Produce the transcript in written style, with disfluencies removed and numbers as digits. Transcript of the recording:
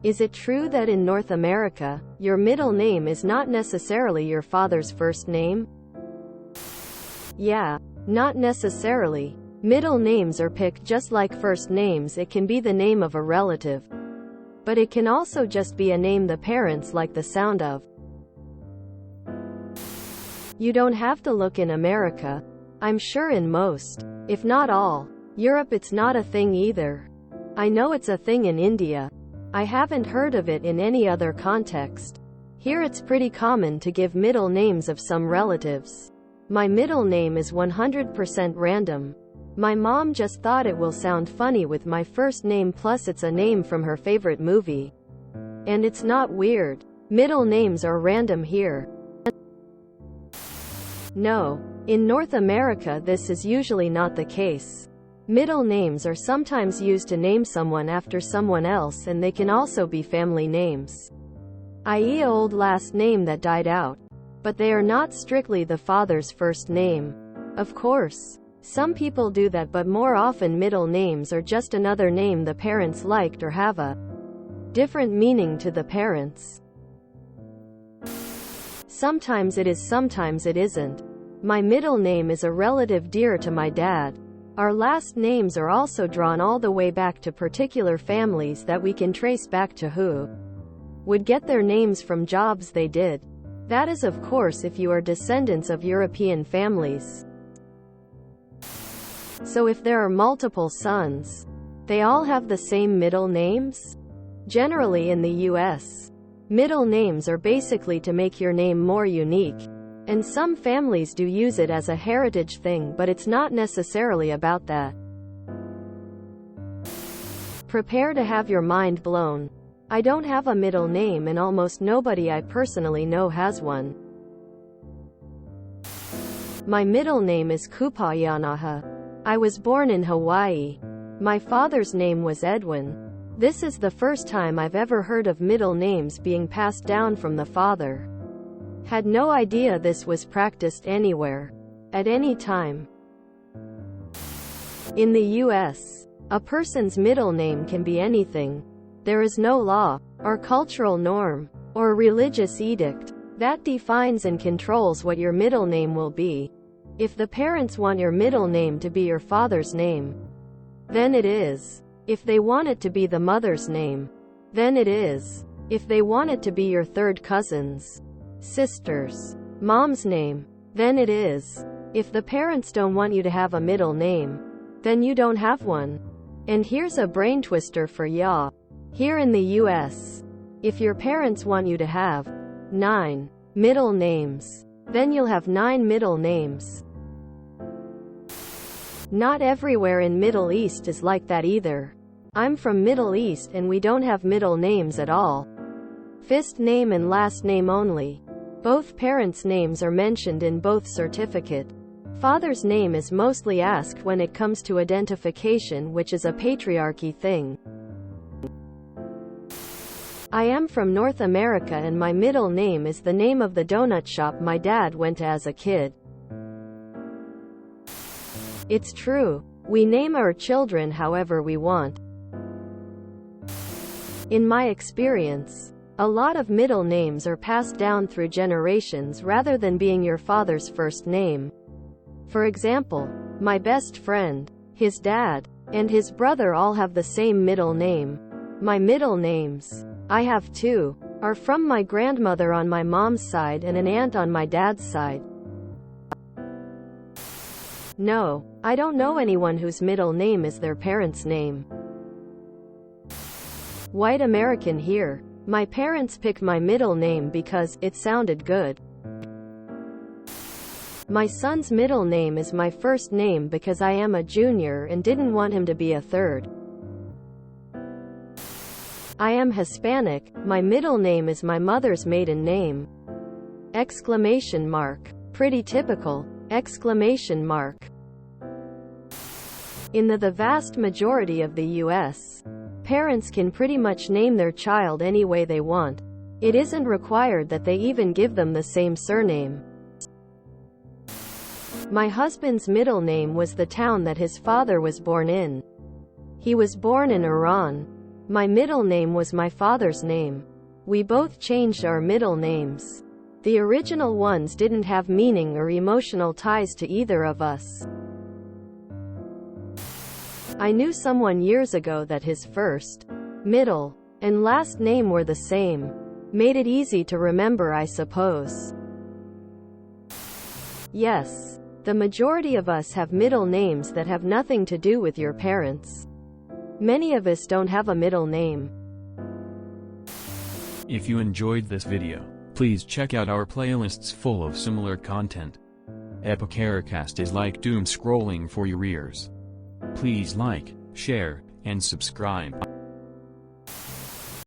Is it true that in North America, your middle name is not necessarily your father's first name? Yeah, not necessarily. Middle names are picked just like first names. It can be the name of a relative, but it can also just be a name the parents like the sound of. You don't have to look in America. I'm sure in most, if not all, Europe it's not a thing either. I know it's a thing in India. I haven't heard of it in any other context. Here it's pretty common to give middle names of some relatives. My middle name is 100% random. My mom just thought it will sound funny with my first name, plus it's a name from her favorite movie. And it's not weird. Middle names are random here. No. In North America this is usually not the case. Middle names are sometimes used to name someone after someone else, and they can also be family names, i.e. an old last name that died out. But they are not strictly the father's first name. Of course, some people do that, but more often middle names are just another name the parents liked or have a different meaning to the parents. Sometimes it is, sometimes it isn't. My middle name is a relative dear to my dad. Our last names are also drawn all the way back to particular families that we can trace back to who would get their names from jobs they did. That is, of course, if you are descendants of European families. So if there are multiple sons, they all have the same middle names? Generally in the US, middle names are basically to make your name more unique. And some families do use it as a heritage thing, but it's not necessarily about that. Prepare to have your mind blown. I don't have a middle name, and almost nobody I personally know has one. My middle name is Kupayanaha. I was born in Hawaii. My father's name was Edwin. This is the first time I've ever heard of middle names being passed down from the father. Had no idea this was practiced anywhere, at any time. In the US, a person's middle name can be anything. There is no law, or cultural norm, or religious edict that defines and controls what your middle name will be. If the parents want your middle name to be your father's name, then it is. If they want it to be the mother's name, then it is. If they want it to be your third cousin's, sister's, mom's name, then it is. If the parents don't want you to have a middle name, then you don't have one. And here's a brain twister for ya. Here in the US, if your parents want you to have 9 middle names, then you'll have 9 middle names. Not everywhere in Middle East is like that either. I'm from Middle East and we don't have middle names at all. First name and last name only. Both parents' names are mentioned in both certificate. Father's name is mostly asked when it comes to identification, which is a patriarchy thing. I am from North America and my middle name is the name of the donut shop my dad went to as a kid. It's true. We name our children however we want. In my experience, a lot of middle names are passed down through generations rather than being your father's first name. For example, my best friend, his dad, and his brother all have the same middle name. My middle names, I have 2, are from my grandmother on my mom's side and an aunt on my dad's side. No, I don't know anyone whose middle name is their parents' name. White American here. My parents picked my middle name because it sounded good. My son's middle name is my first name because I am a junior and didn't want him to be a third. I am Hispanic. My middle name is my mother's maiden name. Exclamation mark. Pretty typical. Exclamation mark. In the vast majority of the US, parents can pretty much name their child any way they want. It isn't required that they even give them the same surname. My husband's middle name was the town that his father was born in. He was born in Iran. My middle name was my father's name. We both changed our middle names. The original ones didn't have meaning or emotional ties to either of us. I knew someone years ago that his first, middle, and last name were the same. Made it easy to remember, I suppose. Yes, the majority of us have middle names that have nothing to do with your parents. Many of us don't have a middle name. If you enjoyed this video, please check out our playlists full of similar content. TooAfraidToAsk is like doom scrolling for your ears. Please like, share, and subscribe.